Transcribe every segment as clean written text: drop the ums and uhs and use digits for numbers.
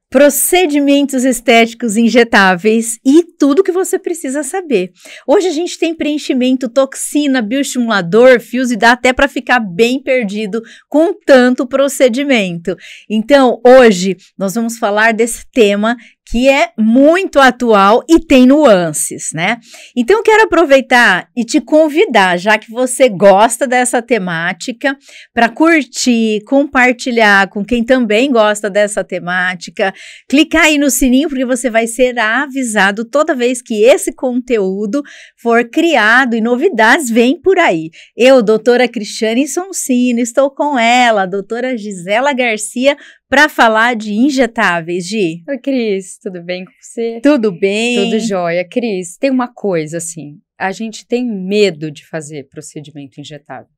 procedimentos estéticos injetáveis e tudo que você precisa saber. Hoje a gente tem preenchimento, toxina, bioestimulador, fios e dá até para ficar bem perdido com tanto procedimento. Então, hoje nós vamos falar desse tema que é muito atual e tem nuances, né? Então, eu quero aproveitar e te convidar, já que você gosta dessa temática, para curtir, compartilhar com quem também gosta dessa temática, clicar aí no sininho, porque você vai ser avisado toda vez que esse conteúdo for criado e novidades vêm por aí. Eu, doutora Cristiane Sonsino, estou com ela, a doutora Gisela Garcia, para falar de injetáveis, Gi. Oi, Cris, tudo bem com você? Tudo bem? Tudo jóia. Cris, tem uma coisa assim, a gente tem medo de fazer procedimento injetável.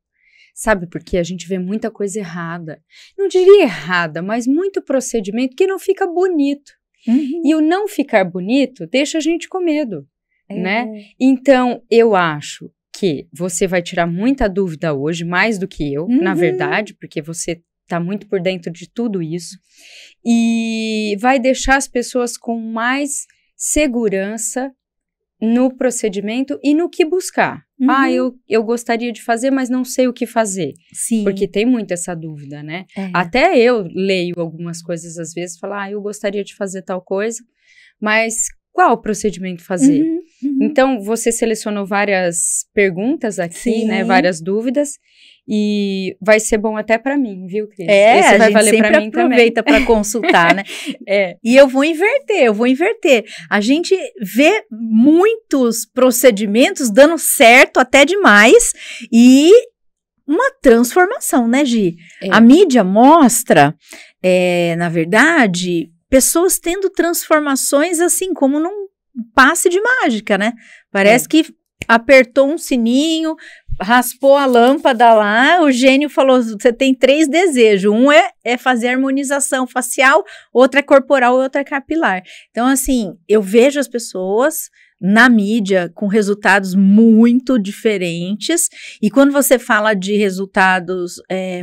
Sabe por quê? A gente vê muita coisa errada. Não diria errada, mas muito procedimento que não fica bonito. Uhum. E o não ficar bonito deixa a gente com medo, né? Então, eu acho que você vai tirar muita dúvida hoje, mais do que eu, na verdade, porque você está muito por dentro de tudo isso, e vai deixar as pessoas com mais segurança no procedimento e no que buscar. Eu gostaria de fazer, mas não sei o que fazer. Sim. Porque tem muito essa dúvida, né? Até eu leio algumas coisas às vezes, falar, eu gostaria de fazer tal coisa, mas qual procedimento fazer? Então, você selecionou várias perguntas aqui, Sim. né? Várias dúvidas. E vai ser bom até para mim, viu, Cris? Esse vai valer para mim também. Aproveita para consultar, né? E eu vou inverter. A gente vê muitos procedimentos dando certo até demais e uma transformação, né, Gi? A mídia mostra, na verdade, pessoas tendo transformações assim como num passe de mágica, né? Parece que apertou um sininho, raspou a lâmpada lá, o gênio falou, você tem 3 desejos, um é fazer harmonização facial, outro é corporal e outro é capilar. Então, assim, eu vejo as pessoas na mídia com resultados muito diferentes, e quando você fala de resultados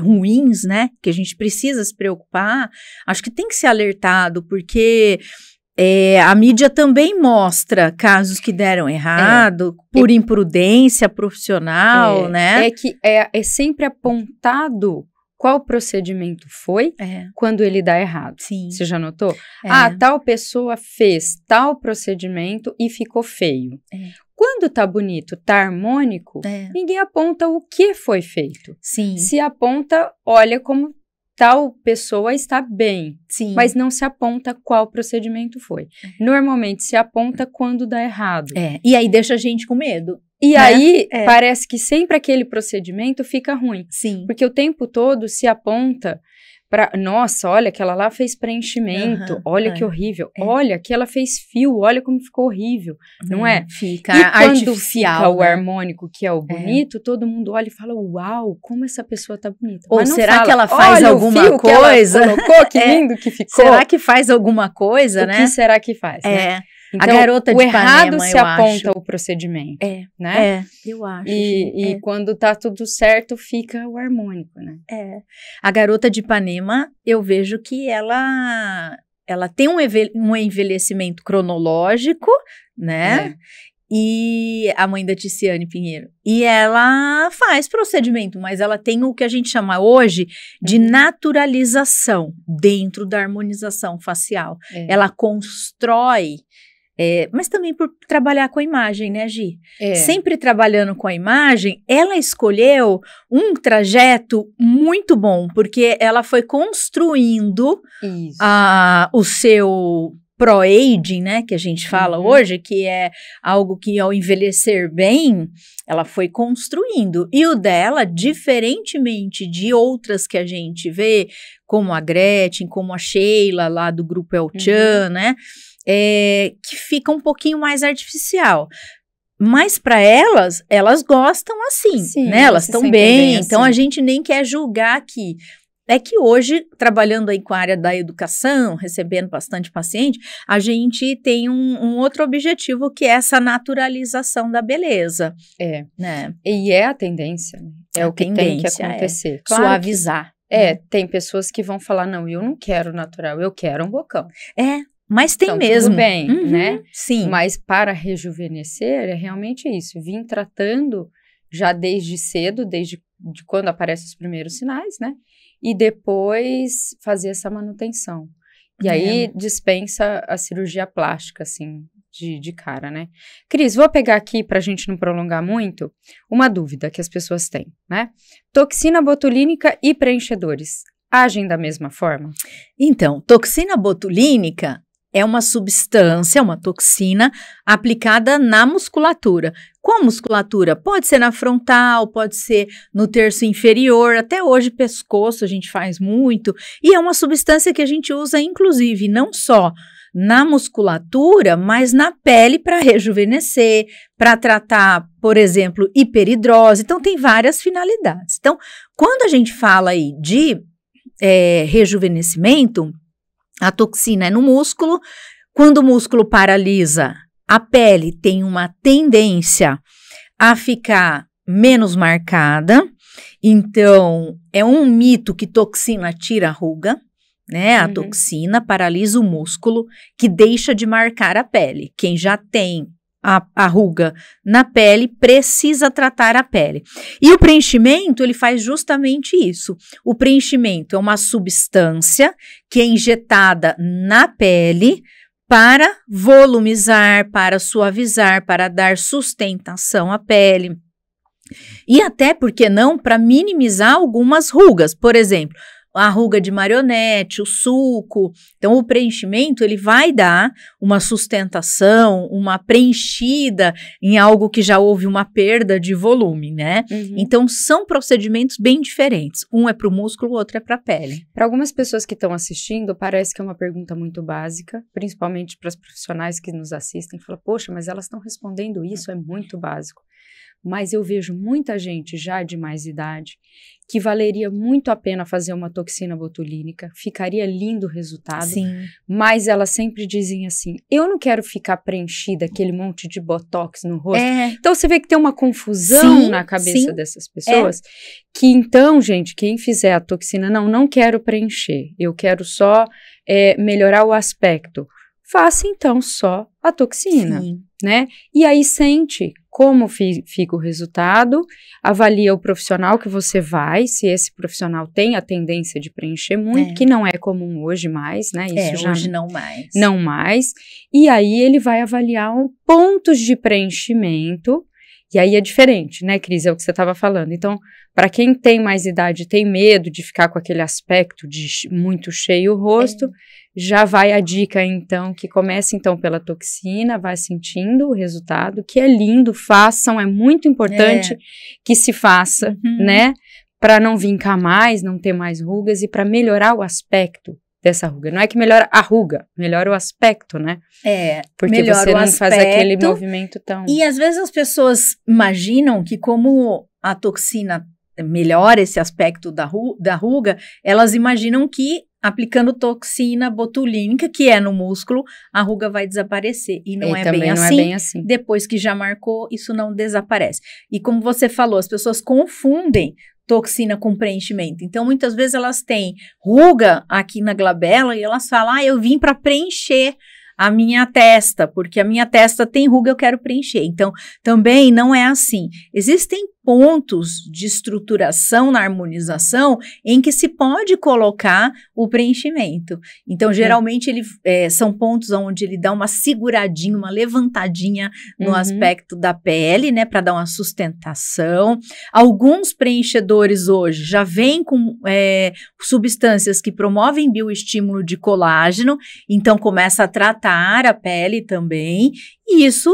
ruins, né, que a gente precisa se preocupar, acho que tem que ser alertado, porque a mídia também mostra casos que deram errado, por imprudência profissional, né? É que é sempre apontado qual procedimento foi quando ele dá errado. Sim. Você já notou? Tal pessoa fez tal procedimento e ficou feio. Quando tá bonito, tá harmônico, ninguém aponta o que foi feito. Sim. Se aponta, olha como tal pessoa está bem, sim, mas não se aponta qual procedimento foi. Normalmente se aponta quando dá errado. E aí deixa a gente com medo. E aí parece que sempre aquele procedimento fica ruim. Sim. Porque o tempo todo se aponta para, nossa, olha, aquela lá fez preenchimento, olha que horrível, olha, aquela fez fio, olha como ficou horrível, não é? Fica e artificial, quando fica o harmônico, que é o bonito, todo mundo olha e fala, uau, como essa pessoa tá bonita. Ou mas não será fala, que ela faz alguma coisa? Que ela colocou, que lindo que ficou. Será que faz alguma coisa, né? O que será que faz, né? Então, a garota de Ipanema, o errado se aponta o procedimento, né? Eu acho. E quando tá tudo certo, fica o harmônico, né? A garota de Ipanema, eu vejo que ela tem um envelhecimento cronológico, né? E a mãe da Ticiane Pinheiro. E ela faz procedimento, mas ela tem o que a gente chama hoje de naturalização dentro da harmonização facial. Ela constrói. Mas também por trabalhar com a imagem, né, Gi? Sempre trabalhando com a imagem, ela escolheu um trajeto muito bom, porque ela foi construindo o seu pro-aging, né, que a gente fala hoje, que é algo que ao envelhecer bem, ela foi construindo. E o dela, diferentemente de outras que a gente vê, como a Gretchen, como a Sheila, lá do grupo El Chan, né, que fica um pouquinho mais artificial. Mas para elas gostam assim, sim, né? Elas estão bem, então assim. A gente nem quer julgar aqui. É que hoje, trabalhando aí com a área da educação, recebendo bastante paciente, a gente tem um outro objetivo, que é essa naturalização da beleza. É. Né? E é a tendência, né? É o que tem que acontecer. Claro, suavizar. Tem pessoas que vão falar, não, eu não quero natural, eu quero um bocão. Mas tem então, mesmo. Tudo bem, né? Sim. Mas para rejuvenescer é realmente isso, vim tratando já desde cedo, desde quando aparecem os primeiros sinais, né? E depois fazer essa manutenção. E aí dispensa a cirurgia plástica, assim, de cara, né? Cris, vou pegar aqui pra gente não prolongar muito, uma dúvida que as pessoas têm, né? Toxina botulínica e preenchedores agem da mesma forma? Então, toxina botulínica é uma substância, uma toxina aplicada na musculatura. Qual musculatura? Pode ser na frontal, pode ser no terço inferior, até hoje pescoço a gente faz muito. E é uma substância que a gente usa, inclusive, não só na musculatura, mas na pele para rejuvenescer, para tratar, por exemplo, hiperidrose. Então, tem várias finalidades. Então, quando a gente fala aí de rejuvenescimento, a toxina é no músculo. Quando o músculo paralisa, a pele tem uma tendência a ficar menos marcada. Então, é um mito que toxina tira a ruga, né? A toxina paralisa o músculo, que deixa de marcar a pele. Quem já tem a ruga na pele precisa tratar a pele. E o preenchimento, ele faz justamente isso. O preenchimento é uma substância que é injetada na pele para volumizar, para suavizar, para dar sustentação à pele. E até, por que não, para minimizar algumas rugas. Por exemplo, a ruga de marionete, o sulco. Então, o preenchimento, ele vai dar uma sustentação, uma preenchida em algo que já houve uma perda de volume, né? Então, são procedimentos bem diferentes. Um é para o músculo, o outro é para a pele. Para algumas pessoas que estão assistindo, parece que é uma pergunta muito básica, principalmente para as profissionais que nos assistem. Fala, poxa, mas elas estão respondendo isso, é muito básico. Mas eu vejo muita gente já de mais idade que valeria muito a pena fazer uma toxina botulínica, ficaria lindo o resultado, Sim. Mas elas sempre dizem assim, eu não quero ficar preenchida, aquele monte de botox no rosto. Então você vê que tem uma confusão na cabeça dessas pessoas, que então, gente, quem fizer a toxina, não quero preencher, eu quero só melhorar o aspecto. Faça então só a toxina, né? E aí sente como fica o resultado, avalia o profissional que você vai, se esse profissional tem a tendência de preencher muito, que não é comum hoje mais, né? Isso já hoje não mais. Não mais. E aí ele vai avaliar pontos de preenchimento, e aí é diferente, né, Cris? É o que você estava falando. Então, para quem tem mais idade, tem medo de ficar com aquele aspecto de muito cheio o rosto, já vai a dica, então, que comece, então, pela toxina, vai sentindo o resultado, que é lindo, façam, é muito importante que se faça, né? Para não vincar mais, não ter mais rugas e para melhorar o aspecto dessa ruga. Não é que melhora a ruga, melhora o aspecto, né? Porque você não faz aquele movimento tão... E às vezes as pessoas imaginam que como a toxina melhora esse aspecto da ruga, elas imaginam que aplicando toxina botulínica, que é no músculo, a ruga vai desaparecer. E não é bem assim. Não é bem assim. Depois que já marcou, isso não desaparece. E como você falou, as pessoas confundem toxina com preenchimento. Então, muitas vezes elas têm ruga aqui na glabela e elas falam, eu vim para preencher a minha testa, porque a minha testa tem ruga, eu quero preencher. Então, também não é assim. Existem pontos de estruturação na harmonização em que se pode colocar o preenchimento. Então, geralmente, são pontos onde ele dá uma seguradinha, uma levantadinha no aspecto da pele, né, para dar uma sustentação. Alguns preenchedores hoje já vêm com substâncias que promovem bioestímulo de colágeno, então começa a tratar a pele também. E isso,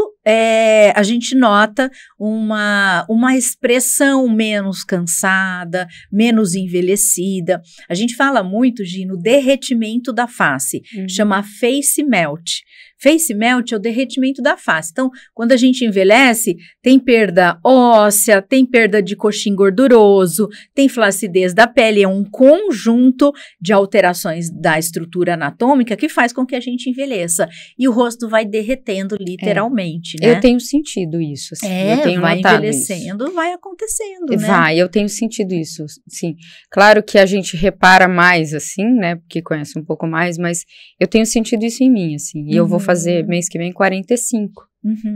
a gente nota uma expressão menos cansada, menos envelhecida. A gente fala muito, Gi, no derretimento da face, chama face melt. Face melt é o derretimento da face. Então, quando a gente envelhece, tem perda óssea, tem perda de coxim gorduroso, tem flacidez da pele, é um conjunto de alterações da estrutura anatômica que faz com que a gente envelheça. E o rosto vai derretendo literalmente, né? Eu tenho sentido isso, assim. Eu tenho vai notado envelhecendo, isso. vai acontecendo, né? Vai, eu tenho sentido isso, sim. Claro que a gente repara mais, assim, né, porque conhece um pouco mais, mas eu tenho sentido isso em mim, assim. E eu vou fazer mês que vem 45.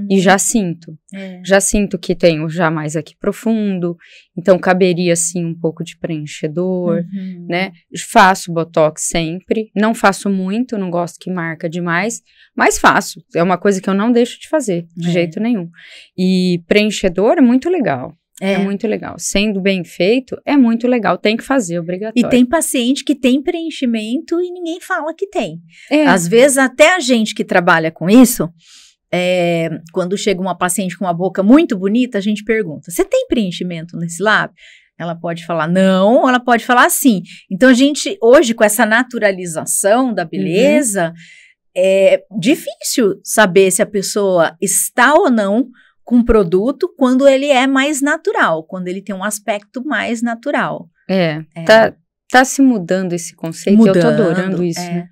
E já sinto. Já sinto que tenho já mais aqui profundo, então caberia, assim, um pouco de preenchedor, né? Faço botox sempre, não faço muito, não gosto que marca demais, mas faço. É uma coisa que eu não deixo de fazer, de jeito nenhum. E preenchedor é muito legal. É muito legal. Sendo bem feito, é muito legal. Tem que fazer, obrigatório. E tem paciente que tem preenchimento e ninguém fala que tem. Às vezes, até a gente que trabalha com isso, quando chega uma paciente com uma boca muito bonita, a gente pergunta, você tem preenchimento nesse lábio? Ela pode falar não, ela pode falar sim. Então, a gente, hoje, com essa naturalização da beleza, é difícil saber se a pessoa está ou não com um produto quando ele é mais natural, quando ele tem um aspecto mais natural. Tá se mudando esse conceito, eu tô adorando isso. Né?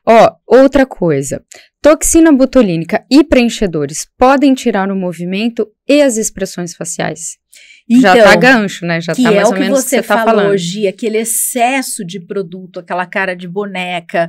Ó, outra coisa, toxina botulínica e preenchedores podem tirar o movimento e as expressões faciais. Então, já tá gancho, né? Já tá mais ou menos o que você tá falando. Hoje, aquele excesso de produto, aquela cara de boneca,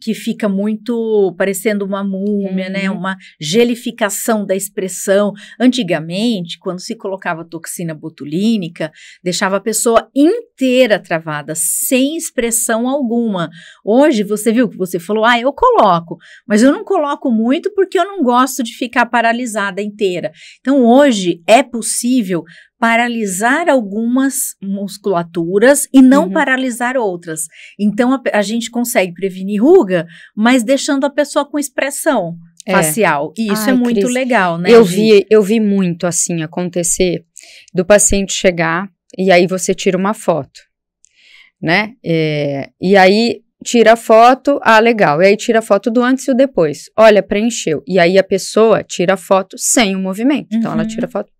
que fica muito parecendo uma múmia, né? Uma gelificação da expressão. Antigamente, quando se colocava toxina botulínica, deixava a pessoa inteira travada, sem expressão alguma. Hoje, você viu que você falou, eu coloco, mas eu não coloco muito porque eu não gosto de ficar paralisada inteira. Então, hoje, é possível paralisar algumas musculaturas e não paralisar outras. Então, a gente consegue prevenir ruga, mas deixando a pessoa com expressão facial. E isso é muito Cris, legal, né? Eu vi muito, assim, acontecer do paciente chegar e aí você tira uma foto, né? E aí tira a foto, legal. E aí tira a foto do antes e o depois. Olha, preencheu. E aí a pessoa tira a foto sem o movimento. Então, ela tira a foto.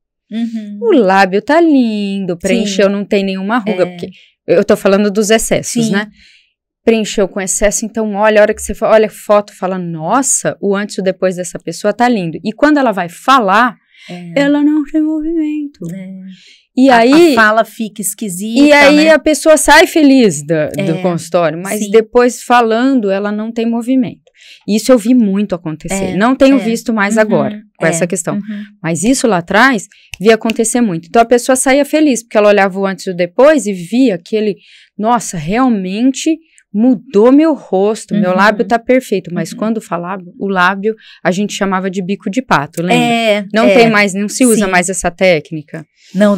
O lábio tá lindo, preencheu, não tem nenhuma ruga, porque eu tô falando dos excessos, né? Preencheu com excesso, então olha, a hora que você olha a foto, fala, nossa, o antes e o depois dessa pessoa tá lindo. E quando ela vai falar, ela não tem movimento. E aí, a fala fica esquisita, e aí, né? A pessoa sai feliz do consultório, mas depois falando, ela não tem movimento. Isso eu vi muito acontecer. Não tenho visto mais agora, com essa questão. Mas isso lá atrás, vi acontecer muito. Então, a pessoa saía feliz, porque ela olhava o antes e o depois e via aquele, nossa, realmente mudou meu rosto, meu lábio tá perfeito. Mas quando falava, o lábio, a gente chamava de bico de pato, lembra? Não tem mais, não se usa mais essa técnica. Não.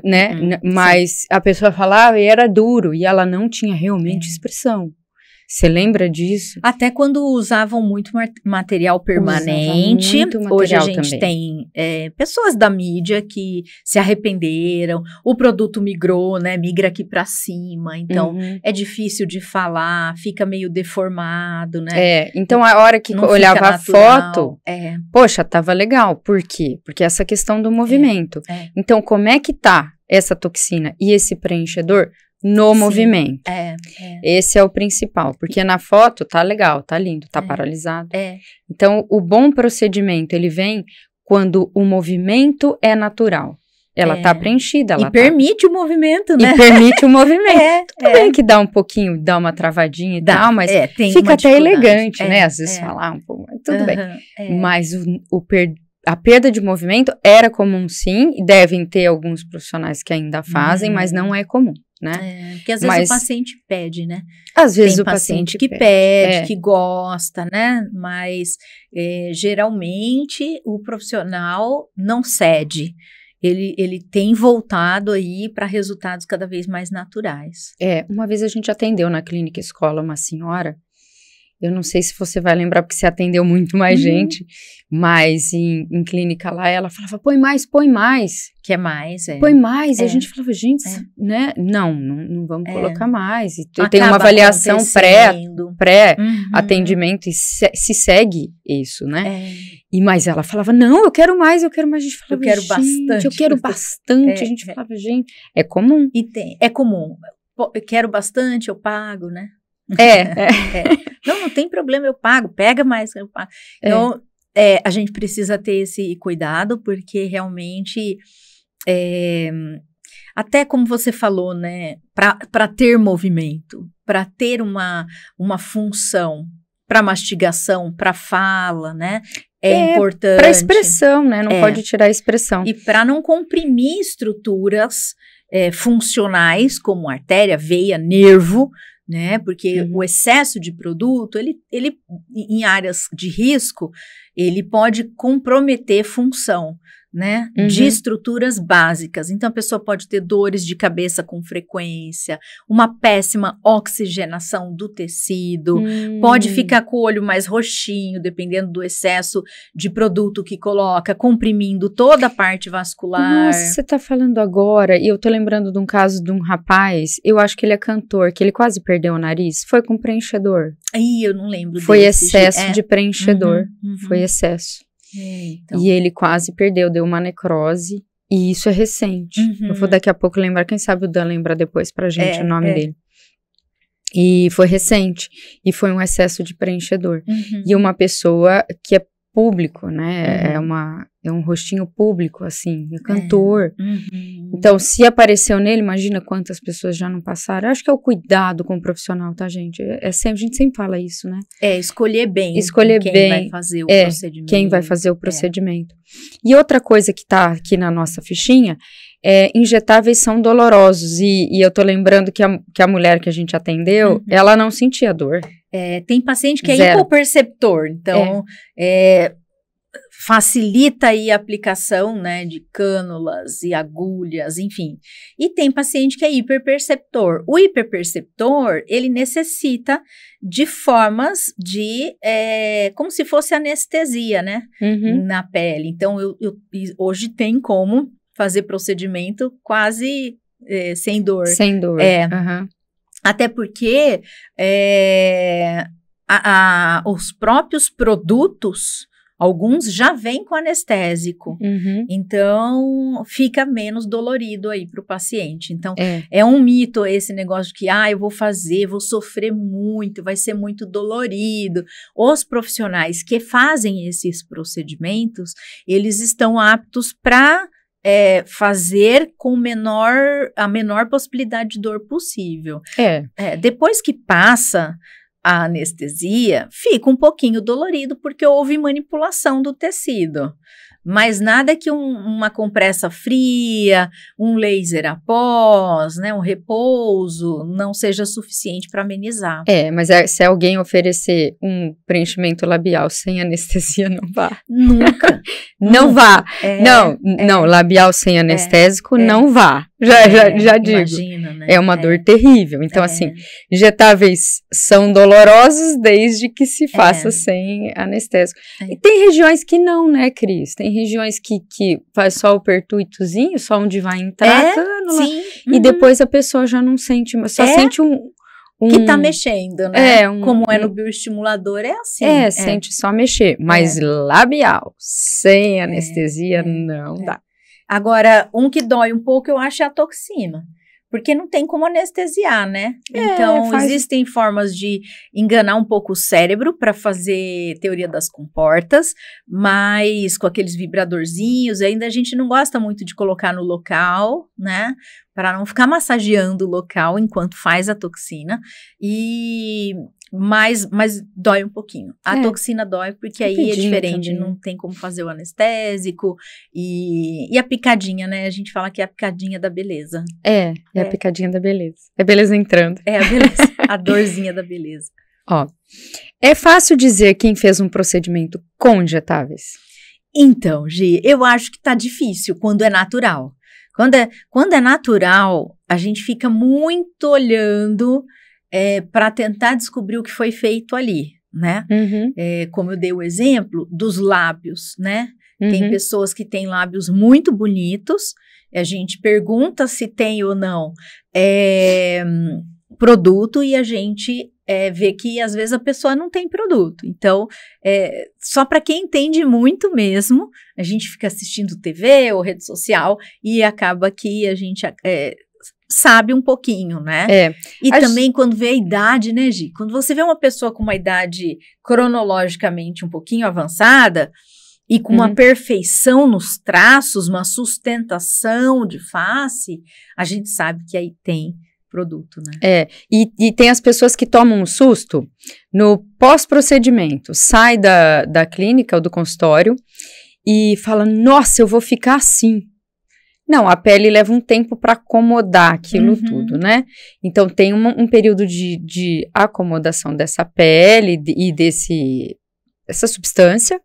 Né? Mas a pessoa falava e era duro, e ela não tinha realmente expressão. Você lembra disso? Até quando usavam muito material permanente. Muito material hoje a gente tem pessoas da mídia que se arrependeram, o produto migrou, né? Migra aqui pra cima, então é difícil de falar, fica meio deformado, né? Então a hora que olhava a foto, poxa, tava legal. Por quê? Porque essa questão do movimento. Então, como é que tá essa toxina e esse preenchedor? No movimento. Esse é o principal, porque na foto tá legal, tá lindo, tá paralisado. Então, o bom procedimento, ele vem quando o movimento é natural. Ela tá preenchida, ela permite o movimento, né? E permite o movimento. Tudo bem que dá um pouquinho, dá uma travadinha e tal, mas fica até elegante, né? Às vezes falar um pouco, mas tudo bem. Mas a perda de movimento era comum, sim, e devem ter alguns profissionais que ainda fazem, mas não é comum. Né? Porque às vezes o paciente pede, né? Às vezes tem o paciente que pede, que gosta, né? Mas geralmente o profissional não cede. Ele tem voltado aí para resultados cada vez mais naturais. Uma vez a gente atendeu na clínica escola uma senhora eu não sei se você vai lembrar, porque você atendeu muito mais gente, mas em clínica lá, ela falava, põe mais. Que é mais, Põe mais, e a gente falava, gente, né, não vamos colocar mais, e tem uma avaliação pré-atendimento, e se segue isso, né, mas ela falava, não, eu quero mais, a gente falava, eu quero bastante, a gente falava, gente, é comum. É comum, eu quero bastante, eu pago, né. Não tem problema, eu pago, pega mais, eu pago. Então, a gente precisa ter esse cuidado, porque realmente, até como você falou, né, para ter movimento, para ter uma função, para mastigação, para fala, né, importante. Para expressão, né, não pode tirar a expressão. E para não comprimir estruturas funcionais, como artéria, veia, nervo, né, porque o excesso de produto, ele em áreas de risco, ele pode comprometer função, né, de estruturas básicas. Então, a pessoa pode ter dores de cabeça com frequência, uma péssima oxigenação do tecido, pode ficar com o olho mais roxinho, dependendo do excesso de produto que coloca, comprimindo toda a parte vascular. Nossa, você tá falando agora, e eu tô lembrando de um caso de um rapaz, eu acho que ele é cantor, que ele quase perdeu o nariz, foi com preenchedor. Ih, eu não lembro. Foi excesso de preenchedor, foi excesso. Então. E ele quase perdeu, deu uma necrose, e isso é recente. Eu vou daqui a pouco lembrar, quem sabe o Dan lembra depois pra gente o nome dele. E foi recente, e foi um excesso de preenchedor. E uma pessoa que é público, né, é um rostinho público, assim, é cantor. Então, se apareceu nele, imagina quantas pessoas já não passaram. Eu acho que é o cuidado com o profissional, tá, gente? A gente sempre fala isso, né? Escolher bem quem vai fazer o procedimento. Quem vai fazer o procedimento. E outra coisa que tá aqui na nossa fichinha, injetáveis são dolorosos, e eu tô lembrando que a mulher que a gente atendeu, ela não sentia dor. Tem paciente que é hipoperceptor, então facilita aí a aplicação, né, de cânulas e agulhas, enfim. E tem paciente que é hiperperceptor. O hiperperceptor, ele necessita de formas de, como se fosse anestesia, né, na pele. Então, hoje tem como fazer procedimento quase sem dor. Sem dor. Até porque os próprios produtos, alguns já vêm com anestésico, então fica menos dolorido aí para o paciente. Então, é um mito esse negócio de que, eu vou sofrer muito, vai ser muito dolorido. Os profissionais que fazem esses procedimentos, eles estão aptos para fazer com a menor possibilidade de dor possível. Depois que passa a anestesia, fica um pouquinho dolorido porque houve manipulação do tecido. Mas nada que uma compressa fria, um laser após, né, um repouso, não seja suficiente para amenizar. Mas se alguém oferecer um preenchimento labial sem anestesia, não vá. Nunca. Não vá. Não, labial sem anestésico, não vá. Já digo. Imagina, né? É uma dor terrível. Então, assim, injetáveis são dolorosos desde que se faça sem anestésico. E tem regiões que não, né, Cris? Tem regiões que faz só o pertuitozinho, só onde vai entrar a cânula. E depois a pessoa já não sente, só sente que tá mexendo, né? Como no bioestimulador, é assim. Sente só mexer. Mas labial, sem anestesia, não dá. Agora, um que dói um pouco, eu acho, é a toxina. Porque não tem como anestesiar, né? Então, existem formas de enganar um pouco o cérebro para fazer teoria das comportas, mas com aqueles vibradorzinhos, ainda a gente não gosta muito de colocar no local, né? Para não ficar massageando o local enquanto faz a toxina. Mas dói um pouquinho. A toxina dói porque aí é diferente, também. Não tem como fazer o anestésico. E a picadinha, né? A gente fala que é a picadinha da beleza. A picadinha da beleza. É beleza entrando. É a beleza, a dorzinha da beleza. Ó, é fácil dizer quem fez um procedimento com injetáveis? Então, Gi, eu acho que tá difícil quando é natural. Quando é natural, a gente fica muito olhando para tentar descobrir o que foi feito ali, né? Como eu dei o exemplo dos lábios, né? Tem pessoas que têm lábios muito bonitos, a gente pergunta se tem ou não produto e a gente vê que às vezes a pessoa não tem produto. Então, só para quem entende muito mesmo, a gente fica assistindo TV ou rede social e acaba que a gente sabe um pouquinho, né? E também quando vê a idade, né, Gi? Quando você vê uma pessoa com uma idade cronologicamente um pouquinho avançada e com uma perfeição nos traços, uma sustentação de face, a gente sabe que aí tem produto, né? E tem as pessoas que tomam um susto no pós-procedimento, sai da clínica ou do consultório e fala, nossa, eu vou ficar assim. Não, a pele leva um tempo para acomodar aquilo tudo, né? Então tem um período de acomodação dessa pele e dessa substância,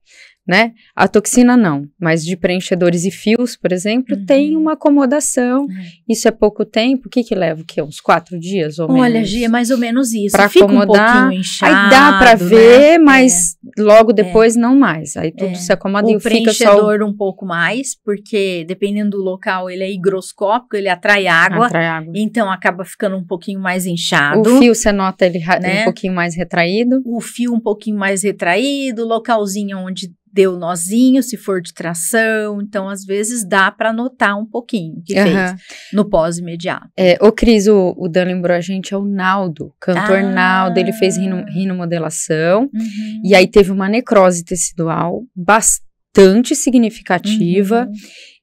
né? A toxina não, mas de preenchedores e fios, por exemplo, tem uma acomodação. Isso é pouco tempo. O que leva? O quê? Uns 4 dias ou menos? Olha, Gi, é mais ou menos isso. Pra fica acomodar, um pouquinho inchado, aí dá pra ver, né? mas logo depois não mais. Aí tudo se acomoda e fica só... O preenchedor um pouco mais, porque dependendo do local, ele é higroscópico, ele atrai água. Então acaba ficando um pouquinho mais inchado. O fio, você nota ele um pouquinho mais retraído. O fio um pouquinho mais retraído, o localzinho onde deu nozinho, se for de tração, então às vezes dá para notar um pouquinho que fez no pós-imediato. Ô Cris, o Dan lembrou a gente, é o Naldo, cantor Naldo, ele fez rinomodelação, e aí teve uma necrose tecidual bastante significativa,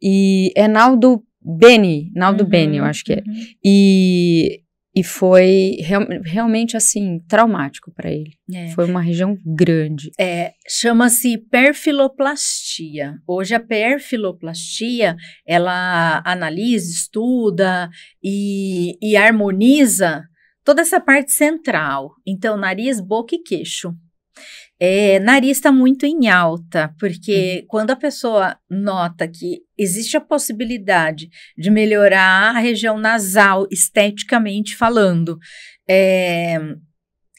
e é Naldo Beni, eu acho que é, e foi realmente, assim, traumático para ele. Foi uma região grande. Chama-se perfiloplastia. Hoje a perfiloplastia, ela analisa, estuda e harmoniza toda essa parte central. Então, nariz, boca e queixo. Nariz está muito em alta, porque quando a pessoa nota que existe a possibilidade de melhorar a região nasal, esteticamente falando,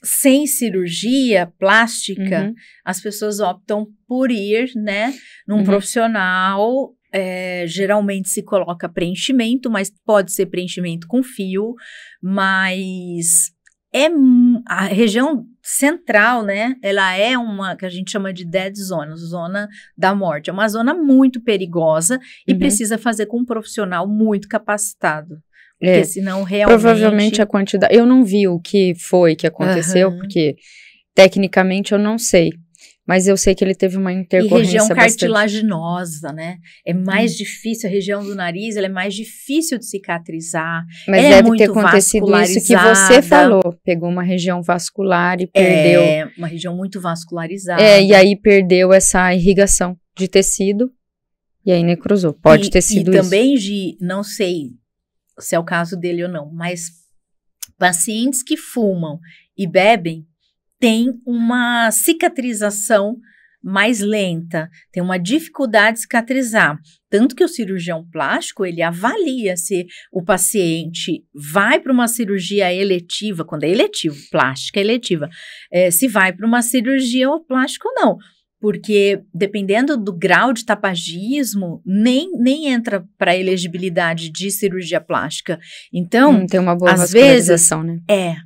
sem cirurgia plástica, as pessoas optam por ir, né, num profissional. Geralmente se coloca preenchimento, mas pode ser preenchimento com fio, mas a região central, né, ela é uma que a gente chama de dead zone, zona da morte. É uma zona muito perigosa e precisa fazer com um profissional muito capacitado. Porque senão realmente... Provavelmente a quantidade... Eu não vi o que foi que aconteceu, porque tecnicamente eu não sei. Mas eu sei que ele teve uma intercorrência E região cartilaginosa, né? É mais difícil, a região do nariz, ela é mais difícil de cicatrizar. Mas deve ter acontecido isso que você falou. Pegou uma região vascular e perdeu... uma região muito vascularizada. E aí perdeu essa irrigação de tecido e aí necrosou. Pode ter sido isso. E também, Gi, não sei se é o caso dele ou não, mas pacientes que fumam e bebem tem uma cicatrização mais lenta, tem uma dificuldade de cicatrizar. Tanto que o cirurgião plástico, ele avalia se o paciente vai para uma cirurgia eletiva, quando é eletivo, plástica eletiva, se vai para uma cirurgia ou plástico ou não. Porque dependendo do grau de tabagismo, nem entra para elegibilidade de cirurgia plástica. Então, tem uma boa vascularização, né?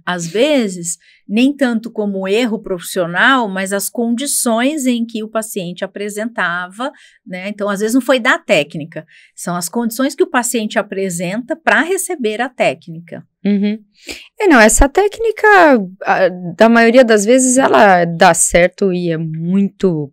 Às vezes, nem tanto como erro profissional, mas as condições em que o paciente apresentava, né? Então, às vezes não foi da técnica, são as condições que o paciente apresenta para receber a técnica. Essa técnica, da maioria das vezes, ela dá certo e é muito,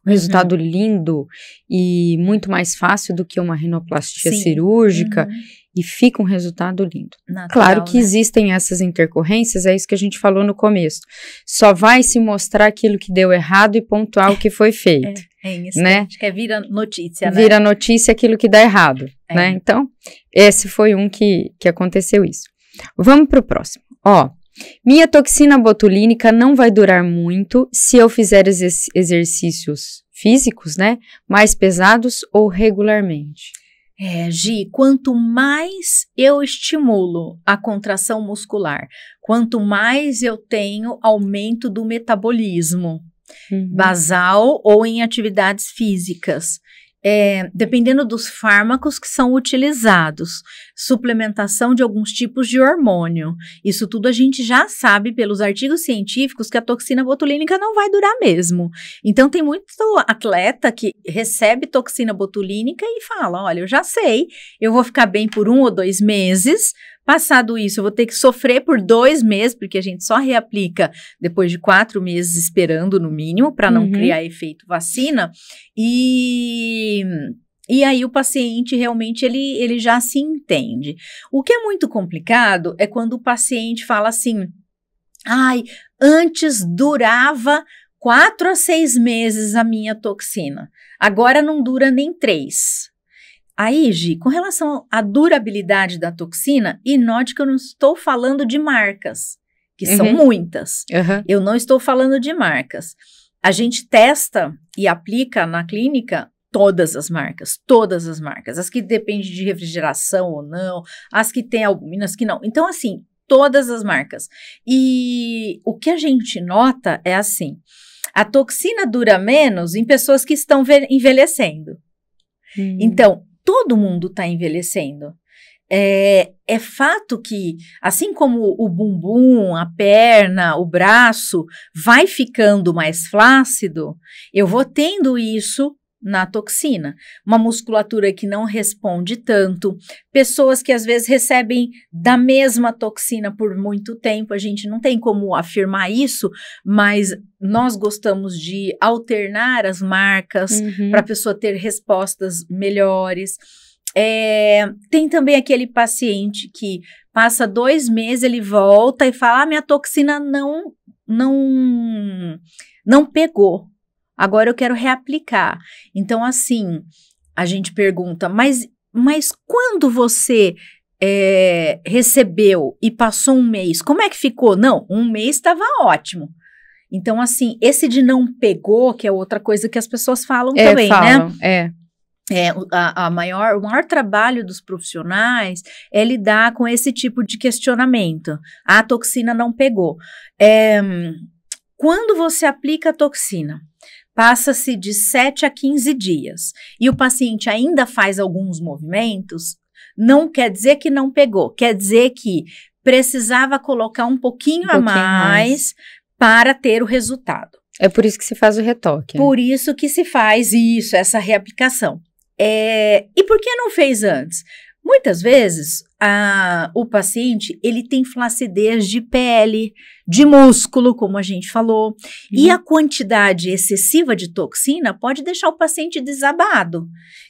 um resultado lindo e muito mais fácil do que uma rinoplastia cirúrgica e fica um resultado lindo. Natural, claro que existem essas intercorrências, é isso que a gente falou no começo. Só vai se mostrar aquilo que deu errado e pontuar o que foi feito. Isso, né? Acho que vira notícia, né? Vira notícia aquilo que dá errado, né? Então, esse foi um que aconteceu isso. Vamos para o próximo. Minha toxina botulínica não vai durar muito se eu fizer exercícios físicos, né? Mais pesados ou regularmente. Gi, quanto mais eu estimulo a contração muscular, quanto mais eu tenho aumento do metabolismo basal ou em atividades físicas, dependendo dos fármacos que são utilizados, suplementação de alguns tipos de hormônio, isso tudo a gente já sabe pelos artigos científicos que a toxina botulínica não vai durar mesmo. Então tem muito atleta que recebe toxina botulínica e fala, olha, eu já sei, eu vou ficar bem por 1 ou 2 meses, passado isso eu vou ter que sofrer por 2 meses, porque a gente só reaplica depois de 4 meses esperando no mínimo, para não criar efeito vacina, e aí o paciente realmente ele já se entende. O que é muito complicado é quando o paciente fala assim, antes durava 4 a 6 meses a minha toxina, agora não dura nem 3. Aí, Gi, com relação à durabilidade da toxina, e note que eu não estou falando de marcas, que são muitas. Eu não estou falando de marcas. A gente testa e aplica na clínica todas as marcas. As que dependem de refrigeração ou não, as que têm albuminas que não. Então, assim, todas as marcas. E o que a gente nota é assim, a toxina dura menos em pessoas que estão envelhecendo. Então, todo mundo está envelhecendo. É fato que, assim como o bumbum, a perna, o braço vai ficando mais flácido, eu vou tendo isso na toxina. Uma musculatura que não responde tanto, pessoas que às vezes recebem da mesma toxina por muito tempo, a gente não tem como afirmar isso, mas nós gostamos de alternar as marcas para a pessoa ter respostas melhores. Tem também aquele paciente que passa 2 meses, ele volta e fala, minha toxina não pegou. Agora eu quero reaplicar. Então, assim, a gente pergunta, mas quando você recebeu e passou 1 mês, como é que ficou? Não, 1 mês estava ótimo. Então, assim, esse de não pegou, que é outra coisa que as pessoas falam também, né? O maior trabalho dos profissionais é lidar com esse tipo de questionamento. A toxina não pegou. Quando você aplica a toxina, passa-se de 7 a 15 dias e o paciente ainda faz alguns movimentos, não quer dizer que não pegou, quer dizer que precisava colocar um pouquinho a mais para ter o resultado. É por isso que se faz o retoque. Por isso que se faz isso, essa reaplicação. E por que não fez antes? Muitas vezes, o paciente, ele tem flacidez de pele, de músculo, como a gente falou, e a quantidade excessiva de toxina pode deixar o paciente desabado,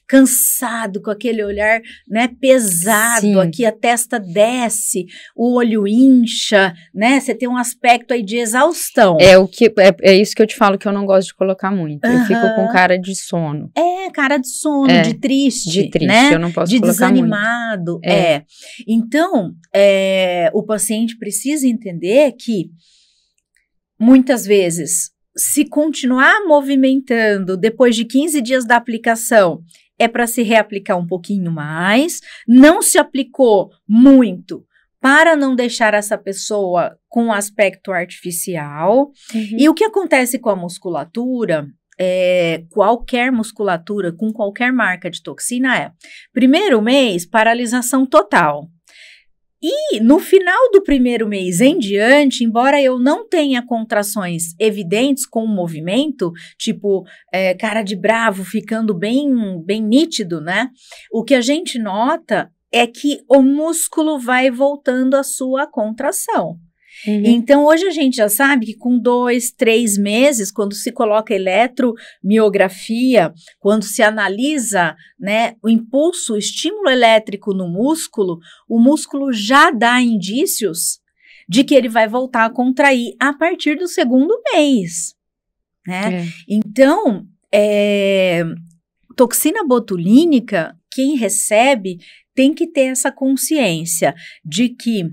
cansado, com aquele olhar, né, pesado, aqui a testa desce, o olho incha, né, você tem um aspecto aí de exaustão. É isso que eu te falo que eu não gosto de colocar muito, eu fico com cara de sono. Cara de sono, de triste, né? Eu não posso de colocar desanimado, muito. Então, o paciente precisa entender que, muitas vezes, se continuar movimentando depois de 15 dias da aplicação, é para se reaplicar um pouquinho mais, não se aplicou muito para não deixar essa pessoa com um aspecto artificial. E o que acontece com a musculatura, qualquer musculatura com qualquer marca de toxina primeiro mês, paralisação total. E no final do primeiro mês em diante, embora eu não tenha contrações evidentes com o movimento, tipo cara de bravo ficando bem nítido, né? O que a gente nota é que o músculo vai voltando à sua contração. Então, hoje a gente já sabe que com 2, 3 meses, quando se coloca eletromiografia, quando se analisa, né, o impulso, o estímulo elétrico no músculo, o músculo já dá indícios de que ele vai voltar a contrair a partir do 2º mês, né? Então, toxina botulínica, quem recebe tem que ter essa consciência de que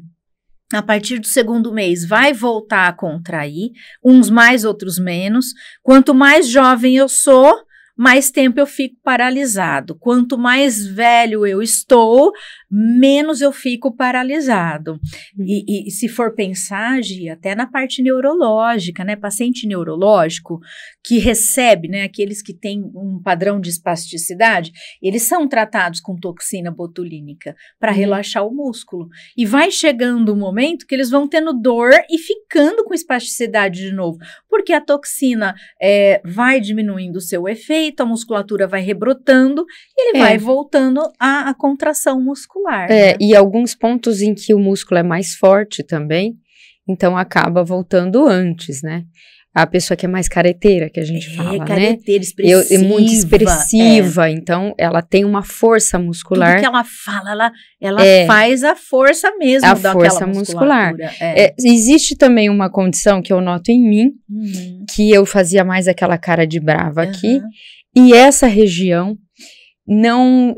a partir do 2º mês vai voltar a contrair, uns mais, outros menos. Quanto mais jovem eu sou, mais tempo eu fico paralisado. Quanto mais velho eu estou, menos eu fico paralisado. E se for pensar, Gi, até na parte neurológica, né? Paciente neurológico que recebe, né? Aqueles que têm um padrão de espasticidade, eles são tratados com toxina botulínica para relaxar o músculo. E vai chegando um momento que eles vão tendo dor e ficando com espasticidade de novo, porque a toxina vai diminuindo o seu efeito, a musculatura vai rebrotando e ele vai voltando à contração muscular. Né? E alguns pontos em que o músculo é mais forte também, então acaba voltando antes, né? A pessoa que é mais careteira, que a gente fala, careteira, né? Expressiva. É muito expressiva, então ela tem uma força muscular. Tudo que ela fala, ela faz a força mesmo daquela força muscular. Existe também uma condição que eu noto em mim, que eu fazia mais aquela cara de brava aqui, e essa região,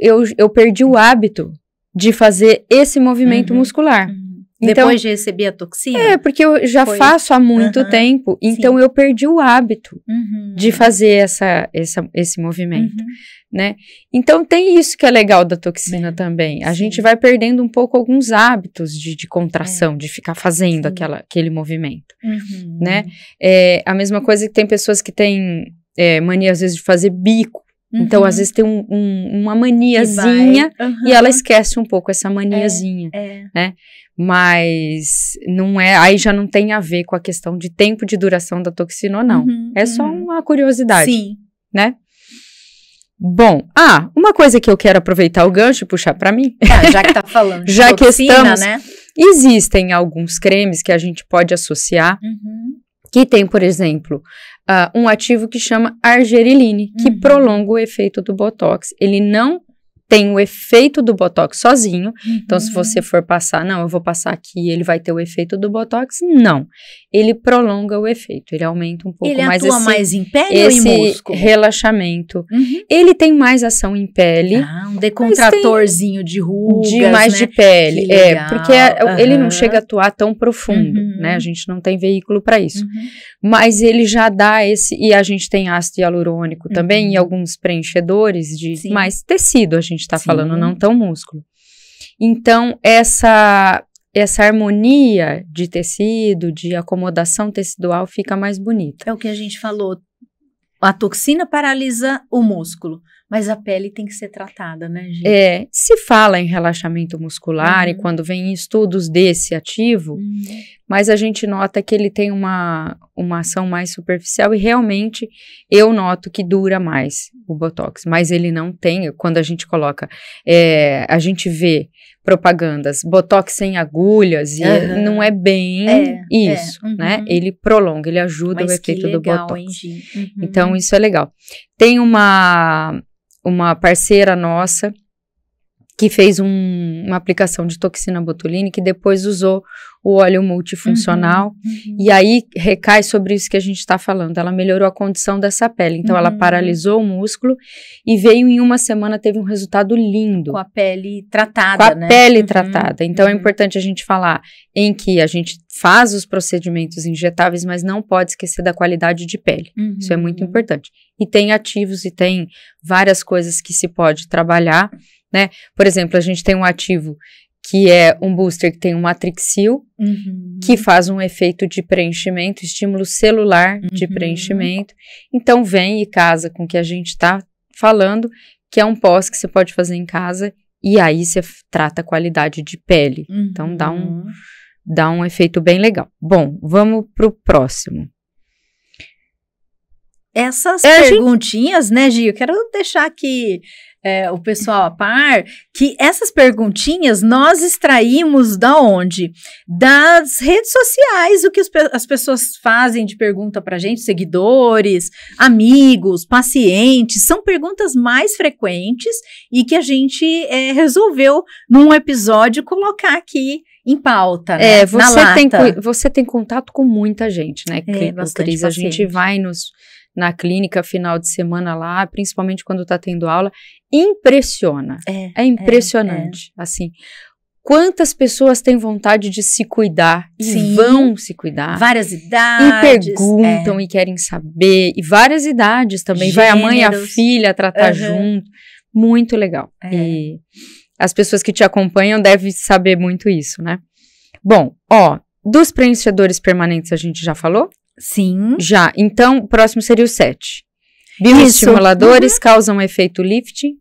eu perdi o hábito de fazer esse movimento muscular. Então, depois de receber a toxina? Porque eu já faço há muito tempo, então eu perdi o hábito de fazer esse movimento, né? Então tem isso que é legal da toxina também. A gente vai perdendo um pouco alguns hábitos de contração, de ficar fazendo aquele movimento, né? A mesma coisa que tem pessoas que têm mania às vezes de fazer bico. Então, às vezes tem uma maniazinha e ela esquece um pouco essa maniazinha, né? Mas não aí já não tem a ver com a questão de tempo de duração da toxina ou não. É só uma curiosidade, né? Bom, uma coisa que eu quero aproveitar o gancho e puxar para mim. Já que tá falando de já toxina, que estamos, né? Existem alguns cremes que a gente pode associar, que tem, por exemplo, um ativo que chama argiriline, que prolonga o efeito do Botox. Ele não tem o efeito do Botox sozinho, então se você for passar, não, eu vou passar aqui, ele vai ter o efeito do Botox, não. Ele prolonga o efeito, ele aumenta um pouco mais atua mais em pele ou em músculo? Relaxamento. Ele tem mais ação em pele. Um decontratorzinho de rugas, mais né? de pele, porque ele não chega a atuar tão profundo, né? A gente não tem veículo para isso. Mas ele já dá e a gente tem ácido hialurônico também, e alguns preenchedores de mais tecido, a gente está falando, não tão músculo. Então, essa harmonia de tecido, de acomodação tecidual fica mais bonita. É o que a gente falou, a toxina paralisa o músculo, mas a pele tem que ser tratada, né, gente? Se fala em relaxamento muscular e quando vem estudos desse ativo, mas a gente nota que ele tem uma ação mais superficial e realmente eu noto que dura mais o Botox, mas ele não tem, quando a gente coloca, a gente vê propagandas, Botox sem agulhas, e não é bem isso, né? Ele prolonga, ele ajuda o efeito do Botox. Então, isso é legal. Tem uma parceira nossa que fez uma aplicação de toxina botulínica e depois usou o óleo multifuncional, e aí recai sobre isso que a gente está falando, ela melhorou a condição dessa pele, então ela paralisou o músculo e veio em uma semana, teve um resultado lindo. Com a pele tratada, né? Com a pele tratada, então é importante a gente falar em que a gente faz os procedimentos injetáveis, mas não pode esquecer da qualidade de pele, isso é muito importante. E tem ativos e tem várias coisas que se pode trabalhar, né? Por exemplo, a gente tem um ativo que é um booster que tem um matrixil, que faz um efeito de preenchimento, estímulo celular de preenchimento. Então, vem e casa com o que a gente está falando, que é um pós que você pode fazer em casa, e aí você trata a qualidade de pele. Então, dá um efeito bem legal. Bom, vamos pro próximo. Essas perguntinhas, né, Gi? Eu quero deixar aqui o pessoal a par, que essas perguntinhas nós extraímos da onde? Das redes sociais, o que as pessoas fazem de pergunta pra gente, seguidores, amigos, pacientes, são perguntas mais frequentes e que a gente resolveu num episódio colocar aqui em pauta, né? Você tem contato com muita gente, né, Cris? A gente vai na clínica final de semana lá, principalmente quando tá tendo aula, impressiona. É impressionante, assim. quantas pessoas têm vontade de se cuidar e vão se cuidar. Várias idades. E perguntam e querem saber. E várias idades também. Vai a mãe e a filha tratar junto. Muito legal. E as pessoas que te acompanham devem saber muito isso, né? Bom, dos preenchedores permanentes a gente já falou? Sim. Já. Então, o próximo seria o 7. Bioestimuladores causam efeito lifting.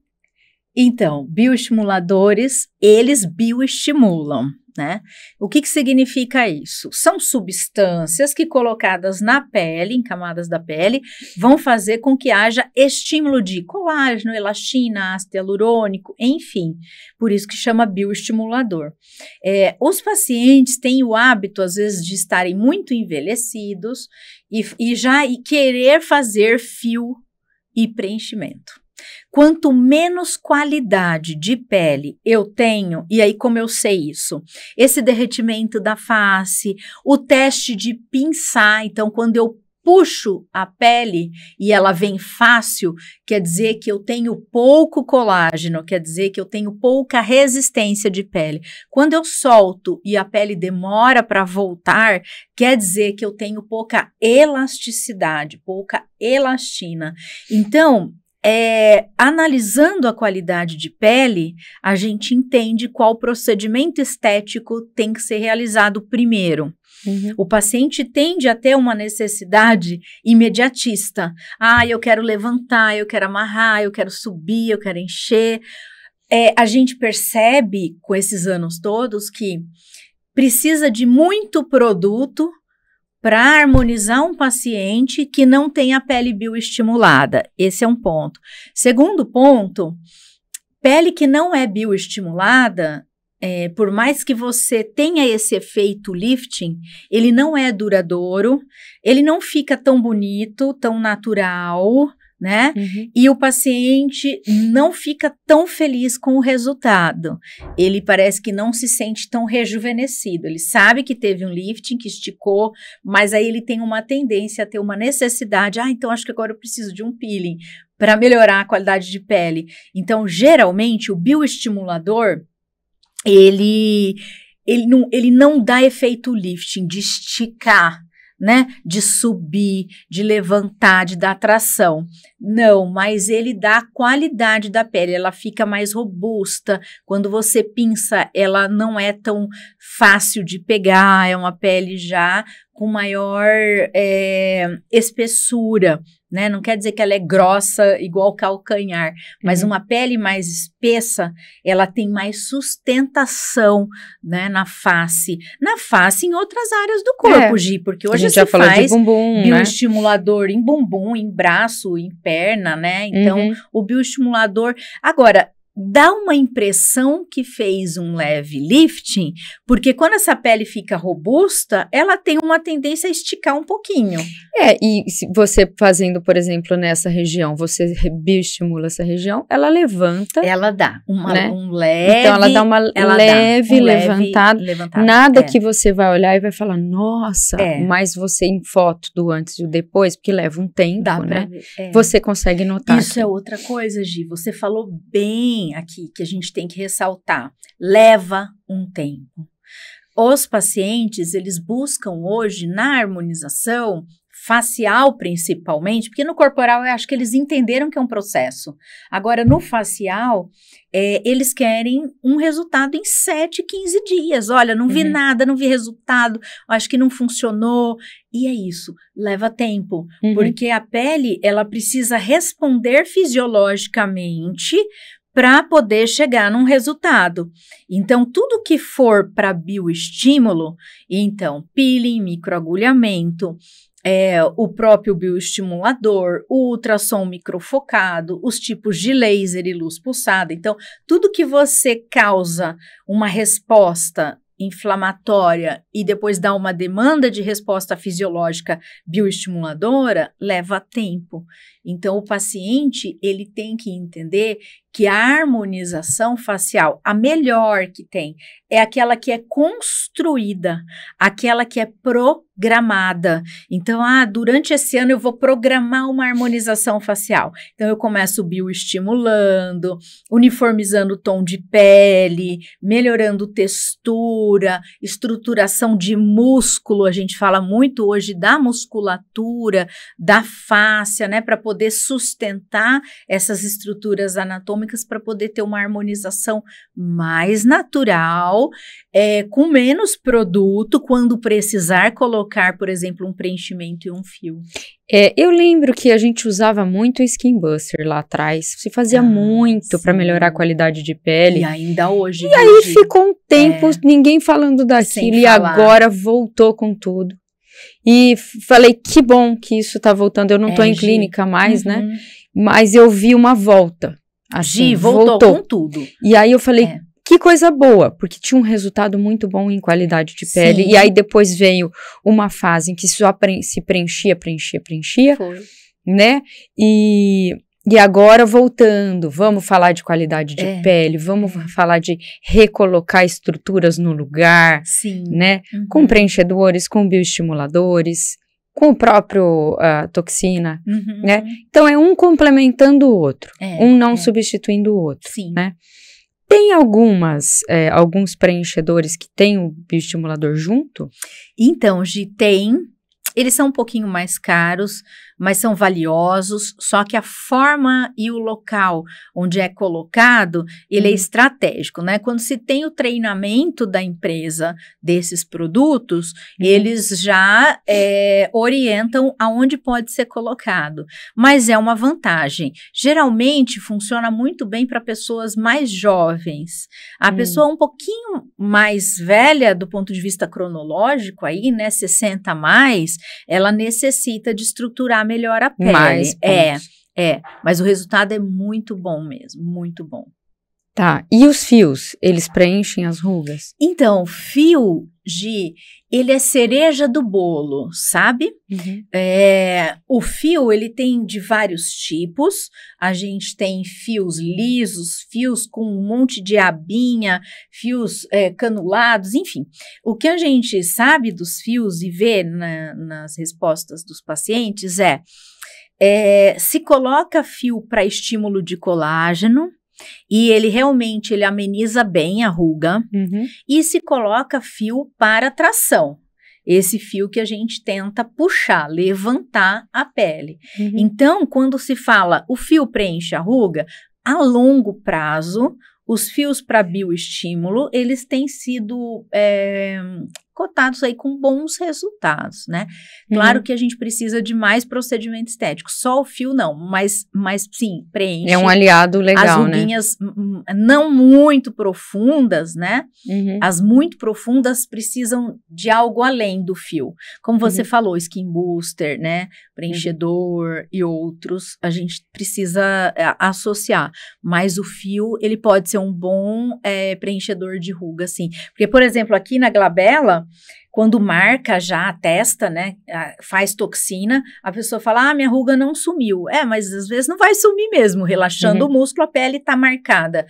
Então, bioestimuladores, eles bioestimulam, né? O que significa isso? São substâncias que colocadas na pele, em camadas da pele, vão fazer com que haja estímulo de colágeno, elastina, ácido hialurônico, enfim. Por isso que chama bioestimulador. Os pacientes têm o hábito, às vezes, de estarem muito envelhecidos e já querer fazer fio e preenchimento. Quanto menos qualidade de pele eu tenho, e aí como eu sei isso? Esse derretimento da face, o teste de pinçar, então quando eu puxo a pele e ela vem fácil, quer dizer que eu tenho pouco colágeno, quer dizer que eu tenho pouca resistência de pele. Quando eu solto e a pele demora para voltar, quer dizer que eu tenho pouca elasticidade, pouca elastina. Então, analisando a qualidade de pele, a gente entende qual procedimento estético tem que ser realizado primeiro. O paciente tende a ter uma necessidade imediatista. Eu quero levantar, eu quero amarrar, eu quero subir, eu quero encher. A gente percebe com esses anos todos que precisa de muito produto para harmonizar um paciente que não tem a pele bioestimulada. Esse é um ponto. Segundo ponto, pele que não é bioestimulada, por mais que você tenha esse efeito lifting, ele não é duradouro, ele não fica tão bonito, tão natural, né? E o paciente não fica tão feliz com o resultado. Ele parece que não se sente tão rejuvenescido. Ele sabe que teve um lifting, que esticou, mas aí ele tem uma tendência a ter uma necessidade. Então acho que agora eu preciso de um peeling para melhorar a qualidade de pele. Então, geralmente, o bioestimulador, ele não dá efeito lifting de esticar, né, de subir, de levantar, de dar tração. Não, mas ele dá a qualidade da pele, ela fica mais robusta. Quando você pinça, ela não é tão fácil de pegar, é uma pele já com maior espessura, né? Não quer dizer que ela é grossa igual calcanhar, mas uma pele mais espessa, ela tem mais sustentação, né, na face. Na face, em outras áreas do corpo, Gi, porque hoje você faz bioestimulador, né, em bumbum, em braço, em perna, né? Então, o bioestimulador... Agora, dá uma impressão que fez um leve lifting, porque quando essa pele fica robusta, ela tem uma tendência a esticar um pouquinho. E se você fazendo, por exemplo, nessa região, você bioestimula essa região, ela levanta. Ela dá né? um leve... Então, ela dá uma leve levantada. Nada que você vai olhar e vai falar, nossa, mas você em foto do antes e do depois, porque leva um tempo, dá, né? Você consegue notar. Isso é outra coisa, Gi. Você falou bem aqui, que a gente tem que ressaltar. Leva um tempo. Os pacientes, eles buscam hoje, na harmonização facial principalmente, porque no corporal eu acho que eles entenderam que é um processo. Agora, no facial, eles querem um resultado em 7, 15 dias. Olha, não vi nada, não vi resultado, acho que não funcionou. E é isso, leva tempo, porque a pele, ela precisa responder fisiologicamente para poder chegar num resultado. Então, tudo que for para bioestímulo, então, peeling, microagulhamento, o próprio bioestimulador, o ultrassom microfocado, os tipos de laser e luz pulsada. Então, tudo que você causa uma resposta inflamatória e depois dá uma demanda de resposta fisiológica bioestimuladora, leva tempo. Então, o paciente, ele tem que entender que a harmonização facial, a melhor que tem, é aquela que é construída, aquela que é programada. Então, durante esse ano eu vou programar uma harmonização facial. Então, eu começo bioestimulando, uniformizando o tom de pele, melhorando textura, estruturação de músculo. A gente fala muito hoje da musculatura, da fáscia, né, para poder sustentar essas estruturas anatômicas, para poder ter uma harmonização mais natural, com menos produto, quando precisar colocar, por exemplo, um preenchimento e um fio. Eu lembro que a gente usava muito o Skin Buster lá atrás, se fazia muito para melhorar a qualidade de pele. E ainda hoje. E aí ficou um tempo ninguém falando daquilo, e agora voltou com tudo. E falei, que bom que isso tá voltando, eu não tô em clínica mais, né? Mas eu vi uma volta. Assim, voltou com tudo. E aí eu falei, que coisa boa, porque tinha um resultado muito bom em qualidade de pele. Sim. E aí depois veio uma fase em que só se preenchia, foi. Né? E agora voltando, vamos falar de qualidade de pele, vamos falar de recolocar estruturas no lugar, né? Com preenchedores, com bioestimuladores, com o próprio toxina, né? Então, é um complementando o outro, um não substituindo o outro, né? Tem alguns preenchedores que tem o bioestimulador junto? Então, Gi, tem. Eles são um pouquinho mais caros, mas são valiosos, só que a forma e o local onde é colocado, ele é estratégico, né? Quando se tem o treinamento da empresa desses produtos, eles já orientam aonde pode ser colocado, mas é uma vantagem. Geralmente, funciona muito bem para pessoas mais jovens. A pessoa um pouquinho mais velha, do ponto de vista cronológico aí, né, 60 a mais, ela necessita de estruturar melhor a pele. Mas o resultado é muito bom mesmo, muito bom. Tá, e os fios, eles preenchem as rugas? Então, fio, Gi, ele é cereja do bolo, sabe? O fio, ele tem de vários tipos. A gente tem fios lisos, fios com um monte de abinha, fios canulados, enfim. O que a gente sabe dos fios e vê nas respostas dos pacientes se coloca fio para estímulo de colágeno, e ele realmente ameniza bem a ruga, e se coloca fio para tração. Esse fio que a gente tenta puxar, levantar a pele. Então, quando se fala o fio preenche a ruga, a longo prazo, os fios para bioestímulo, eles têm sido cotados aí com bons resultados, né? Claro que a gente precisa de mais procedimento estético, só o fio não, mas sim, preenche. É um aliado legal, né? As ruguinhas não muito profundas, né? As muito profundas precisam de algo além do fio. Como você falou, Skin Booster, né? Preenchedor e outros, a gente precisa associar. Mas o fio, ele pode ser um bom preenchedor de ruga, sim. Porque, por exemplo, aqui na glabela, quando marca já a testa, né, faz toxina, a pessoa fala, minha ruga não sumiu. Mas às vezes não vai sumir mesmo, relaxando o músculo, a pele tá marcada.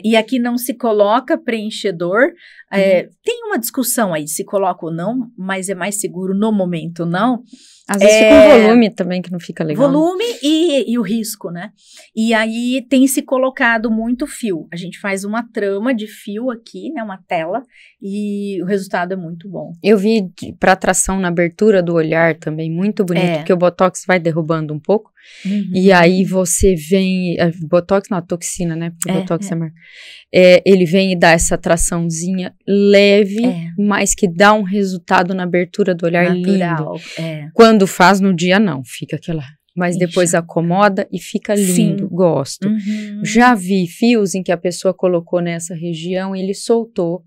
E aqui não se coloca preenchedor. Tem uma discussão aí, se coloca ou não, mas é mais seguro no momento, não. Às vezes fica um volume também que não fica legal. Volume e o risco, né? E aí tem se colocado muito fio. A gente faz uma trama de fio aqui, né? Uma tela, e o resultado é muito bom. Eu vi para tração na abertura do olhar também, muito bonito, porque o Botox vai derrubando um pouco. E aí você vem, Botox não, a toxina, né? Porque Botox é marca. Ele vem e dá essa traçãozinha leve, mas que dá um resultado na abertura do olhar natural, lindo. Quando faz no dia, não, fica aquela... Mas depois acomoda e fica lindo, gosto. Já vi fios em que a pessoa colocou nessa região e ele soltou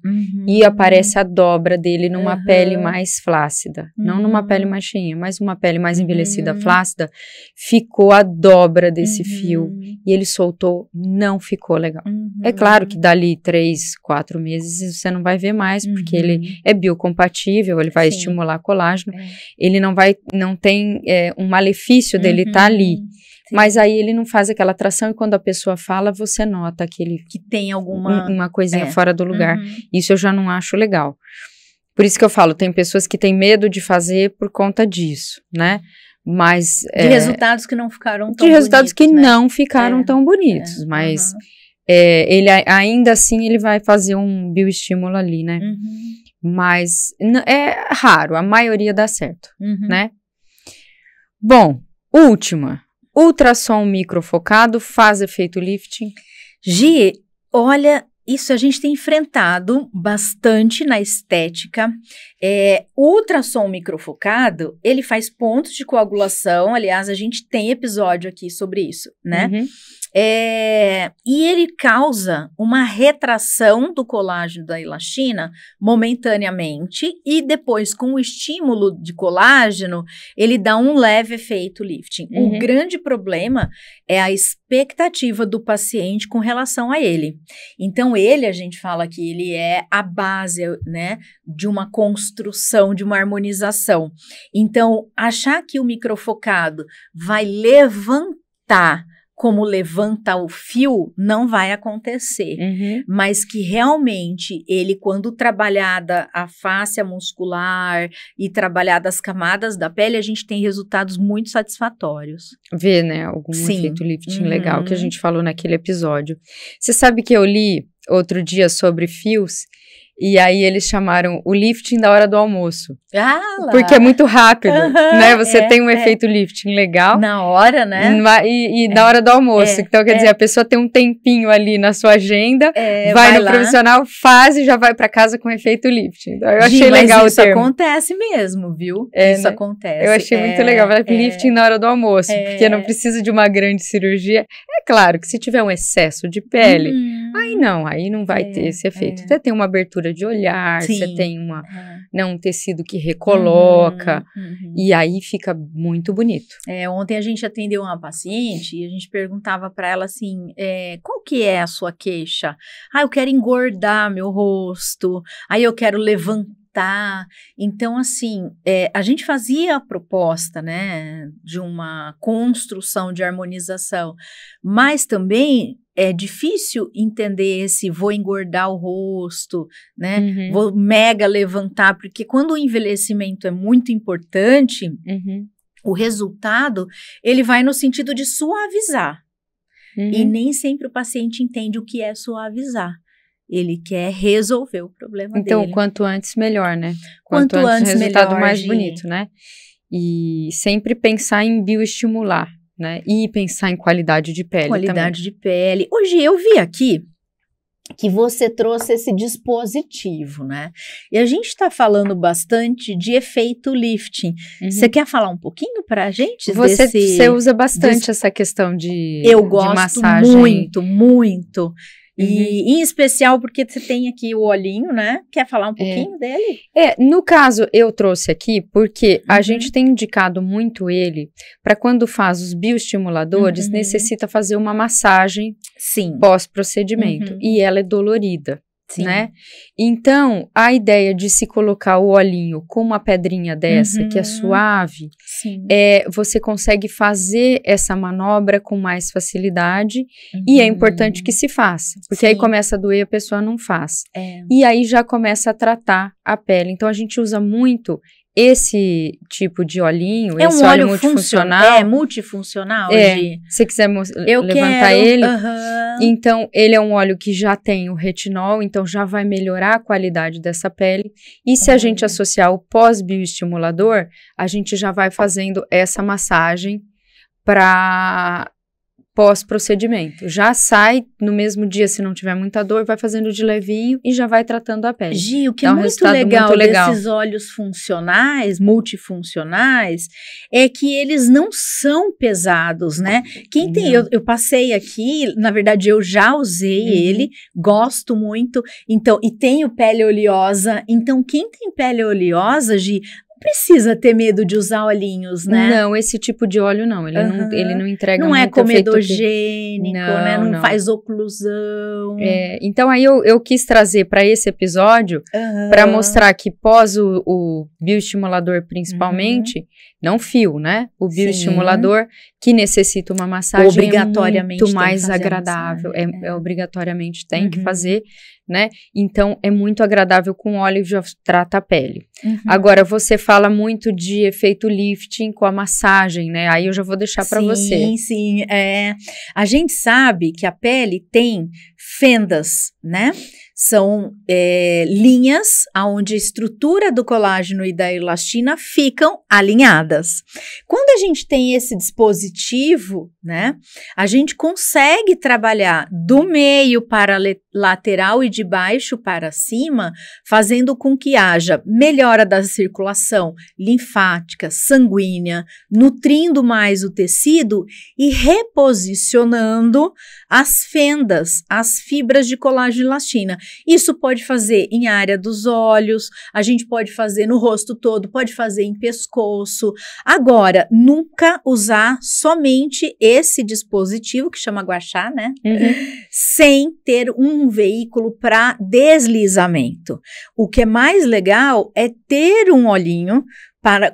e aparece a dobra dele numa pele mais flácida. Não numa pele mais cheinha, mas uma pele mais envelhecida, flácida. Ficou a dobra desse fio e ele soltou, não ficou legal. É claro que dali 3, 4 meses você não vai ver mais, porque ele é biocompatível, ele vai estimular colágeno, ele não tem um malefício dele estar ali. Sim. Mas aí ele não faz aquela atração e quando a pessoa fala, você nota que tem uma coisinha fora do lugar. Isso eu já não acho legal. Por isso que eu falo, tem pessoas que têm medo de fazer por conta disso, né? Mas... De resultados que não ficaram tão bonitos. De resultados que não ficaram tão bonitos, mas ele ainda assim ele vai fazer um bioestímulo ali, né? Mas é raro, a maioria dá certo, né? Bom, última. Ultrassom microfocado faz efeito lifting? Gi, olha, isso a gente tem enfrentado bastante na estética. O ultrassom microfocado, ele faz pontos de coagulação. Aliás, a gente tem episódio aqui sobre isso, né? E ele causa uma retração do colágeno da elastina momentaneamente e depois, com o estímulo de colágeno, ele dá um leve efeito lifting. O grande problema é a expectativa do paciente com relação a ele. Então, a gente fala que ele é a base, né, de uma construção, de uma harmonização. Então, achar que o microfocado vai levantar como levanta o fio, não vai acontecer. Mas que realmente ele, quando trabalhada a face muscular e trabalhada as camadas da pele, a gente tem resultados muito satisfatórios. Vê, né, algum efeito lifting legal que a gente falou naquele episódio. Você sabe que eu li outro dia sobre fios, e aí eles chamaram o lifting da hora do almoço. Porque é muito rápido, né? Você tem um efeito lifting legal. Na hora, né? E na hora do almoço. Então, quer dizer, a pessoa tem um tempinho ali na sua agenda, vai no profissional, faz e já vai para casa com efeito lifting. Então, eu achei legal o termo. Isso acontece mesmo, viu? Isso acontece. Eu achei muito legal. Lifting na hora do almoço, porque não precisa de uma grande cirurgia. É claro que se tiver um excesso de pele, aí não vai ter esse efeito. Você tem uma abertura de olhar, você tem um tecido que recoloca, e aí fica muito bonito. Ontem a gente atendeu uma paciente e a gente perguntava para ela assim, qual que é a sua queixa? Eu quero engordar meu rosto, aí eu quero levantar. Então, assim, a gente fazia a proposta, né, de uma construção de harmonização, mas também é difícil entender esse vou engordar o rosto, né, vou mega levantar, porque quando o envelhecimento é muito importante, o resultado, ele vai no sentido de suavizar, e nem sempre o paciente entende o que é suavizar. Ele quer resolver o problema dele. Então, quanto antes, melhor, né? Quanto antes, resultado melhor, mais bonito, né? E sempre pensar em bioestimular, né? E pensar em qualidade de pele também. Qualidade de pele. Hoje eu vi aqui que você trouxe esse dispositivo, né? E a gente está falando bastante de efeito lifting. Você quer falar um pouquinho para a gente? Você usa bastante essa questão de Eu gosto de massagem. Muito, muito. E em especial porque você tem aqui o olhinho, né? Quer falar um pouquinho dele? No caso, eu trouxe aqui porque a gente tem indicado muito ele para quando faz os bioestimuladores, necessita fazer uma massagem pós-procedimento. E ela é dolorida. Né? Então, a ideia de se colocar o olhinho com uma pedrinha dessa, que é suave, você consegue fazer essa manobra com mais facilidade e é importante que se faça, porque aí começa a doer, a pessoa não faz. E aí já começa a tratar a pele. Então, a gente usa muito esse tipo de olhinho, esse óleo multifuncional. Multifuncional. Se você quiser levantar ele. Então, ele é um óleo que já tem o retinol, então já vai melhorar a qualidade dessa pele. E se a gente associar o pós-bioestimulador, a gente já vai fazendo essa massagem para pós-procedimento. Já sai no mesmo dia, se não tiver muita dor, vai fazendo de levinho e já vai tratando a pele. Gi, o que é muito legal desses óleos funcionais, multifuncionais, é que eles não são pesados, né? Quem tem, eu passei aqui, na verdade eu já usei ele, gosto muito, então, e tenho pele oleosa, então quem tem pele oleosa, Gi, precisa ter medo de usar olhinhos, né? Não, esse tipo de óleo não, ele não entrega não muito é comedogênico, né? Não faz oclusão. Então aí eu quis trazer para esse episódio para mostrar que pós o bioestimulador principalmente, não fio, né? O bioestimulador que necessita uma massagem obrigatoriamente muito mais agradável, obrigatoriamente tem que fazer, né? Então é muito agradável com óleo que já trata a pele. Agora você fala muito de efeito lifting com a massagem, né? Aí eu já vou deixar para você. Sim, a gente sabe que a pele tem fendas, né? São linhas onde a estrutura do colágeno e da elastina ficam alinhadas. Quando a gente tem esse dispositivo, né, a gente consegue trabalhar do meio para lateral e de baixo para cima, fazendo com que haja melhora da circulação linfática, sanguínea, nutrindo mais o tecido e reposicionando as fendas, as fibras de colágeno e elastina. Isso pode fazer em área dos olhos, a gente pode fazer no rosto todo, pode fazer em pescoço. Agora, nunca usar somente esse dispositivo, que chama gua sha, né? Sem ter um veículo para deslizamento. O que é mais legal é ter um olhinho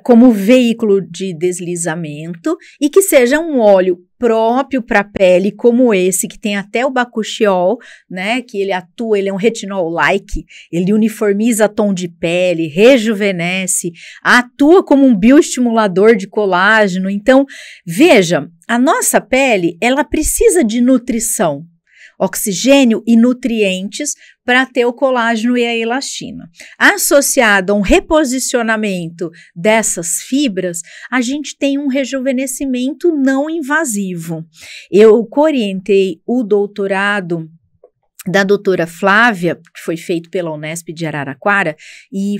como veículo de deslizamento e que seja um óleo próprio para a pele, como esse, que tem até o bakuchiol, né, que ele atua, ele é um retinol-like, ele uniformiza tom de pele, rejuvenesce, atua como um bioestimulador de colágeno. Então, veja, a nossa pele, ela precisa de nutrição, oxigênio e nutrientes para ter o colágeno e a elastina. Associado a um reposicionamento dessas fibras, a gente tem um rejuvenescimento não invasivo. Eu orientei o doutorado da doutora Flávia, que foi feito pela Unesp de Araraquara, e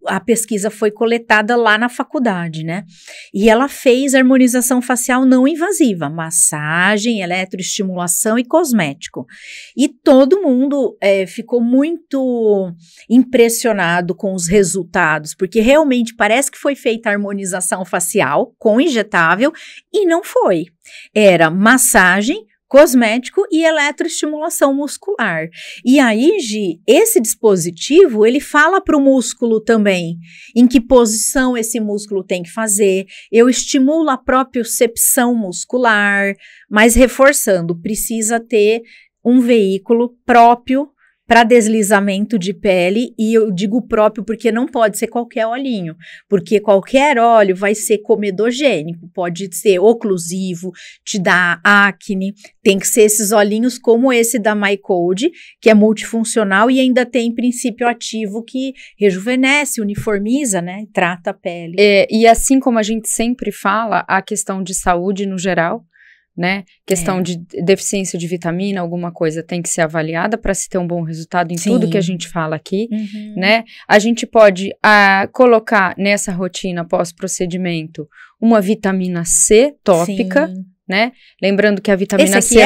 a pesquisa foi coletada lá na faculdade, né? E ela fez harmonização facial não invasiva, massagem, eletroestimulação e cosmético. E todo mundo ficou muito impressionado com os resultados, porque realmente parece que foi feita a harmonização facial com injetável e não foi. Era massagem, cosmético e eletroestimulação muscular. E aí, Gi, esse dispositivo, ele fala para o músculo também em que posição esse músculo tem que fazer. Eu estimulo a propriocepção muscular, mas reforçando, precisa ter um veículo próprio para deslizamento de pele, e eu digo próprio porque não pode ser qualquer olhinho, porque qualquer óleo vai ser comedogênico, pode ser oclusivo, te dar acne, tem que ser esses olhinhos como esse da MyCode, que é multifuncional e ainda tem princípio ativo que rejuvenesce, uniformiza, né, trata a pele. E assim como a gente sempre fala, a questão de saúde no geral, né, questão de deficiência de vitamina, alguma coisa tem que ser avaliada para se ter um bom resultado em tudo que a gente fala aqui, né, a gente pode colocar nessa rotina pós-procedimento uma vitamina C tópica, né, lembrando que a vitamina C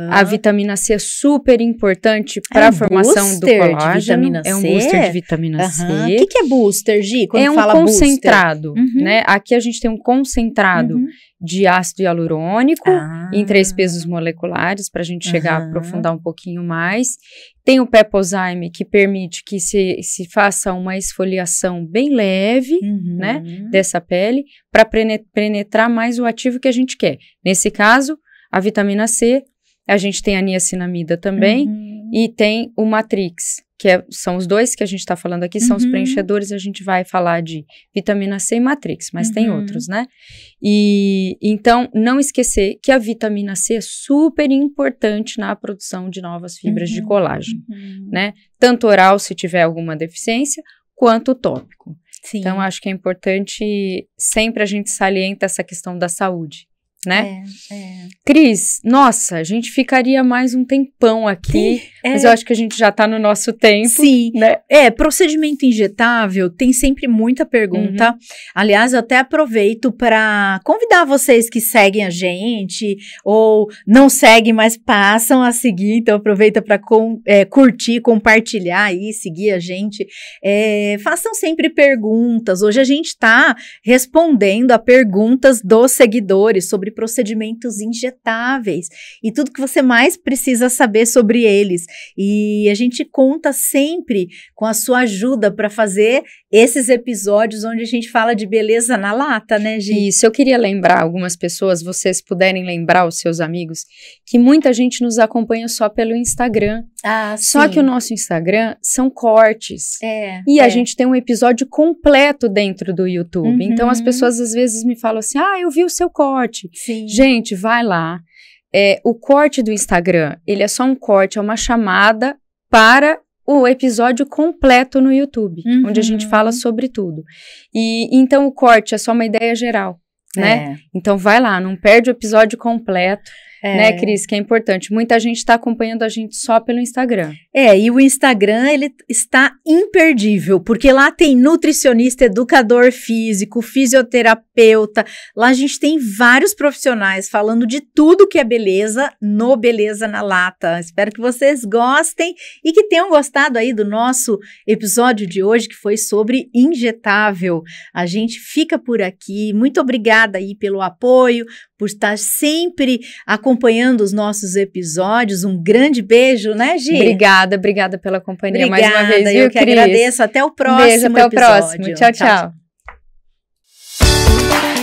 a vitamina C é super importante para a formação do colágeno, é um booster de vitamina C. O que é booster, Gi? Quando é fala concentrado, né, aqui a gente tem um concentrado de ácido hialurônico em 3 pesos moleculares, para a gente chegar a aprofundar um pouquinho mais. Tem o Pepozyme, que permite que se faça uma esfoliação bem leve, né, dessa pele, para penetrar mais o ativo que a gente quer. Nesse caso, a vitamina C, a gente tem a niacinamida também, e tem o Matrix, que são os dois que a gente está falando aqui, são os preenchedores, a gente vai falar de vitamina C e Matrix, mas tem outros, né? E então, não esquecer que a vitamina C é super importante na produção de novas fibras de colágeno, né? Tanto oral, se tiver alguma deficiência, quanto tópico. Então, acho que é importante, sempre a gente salienta essa questão da saúde. né? Cris, nossa, a gente ficaria mais um tempão aqui, mas eu acho que a gente já tá no nosso tempo. Sim, né? Procedimento injetável tem sempre muita pergunta. Aliás, eu até aproveito para convidar vocês que seguem a gente, ou não seguem, mas passam a seguir, então aproveita para curtir, compartilhar aí, seguir a gente. Façam sempre perguntas. Hoje a gente está respondendo a perguntas dos seguidores sobre procedimentos injetáveis e tudo que você mais precisa saber sobre eles. E a gente conta sempre com a sua ajuda para fazer esses episódios onde a gente fala de beleza na lata, né, Gi? Isso, eu queria lembrar algumas pessoas, vocês puderem lembrar os seus amigos, que muita gente nos acompanha só pelo Instagram. Só que o nosso Instagram são cortes. E a gente tem um episódio completo dentro do YouTube. Então as pessoas às vezes me falam assim, eu vi o seu corte. Sim. Gente, vai lá. O corte do Instagram, ele é só um corte, é uma chamada para o episódio completo no YouTube, onde a gente fala sobre tudo. E então o corte é só uma ideia geral, né? Então vai lá, não perde o episódio completo. Né, Cris, que é importante. Muita gente está acompanhando a gente só pelo Instagram. E o Instagram, ele está imperdível, porque lá tem nutricionista, educador físico, fisioterapeuta. Lá a gente tem vários profissionais falando de tudo que é beleza no Beleza na Lata. Espero que vocês gostem e que tenham gostado aí do nosso episódio de hoje, que foi sobre injetável. A gente fica por aqui. Muito obrigada aí pelo apoio, por estar sempre acompanhando os nossos episódios. Um grande beijo, né, Gi? Obrigada pela companhia mais uma vez, viu, eu que agradeço. Até o próximo episódio. Beijo, até o próximo. Tchau.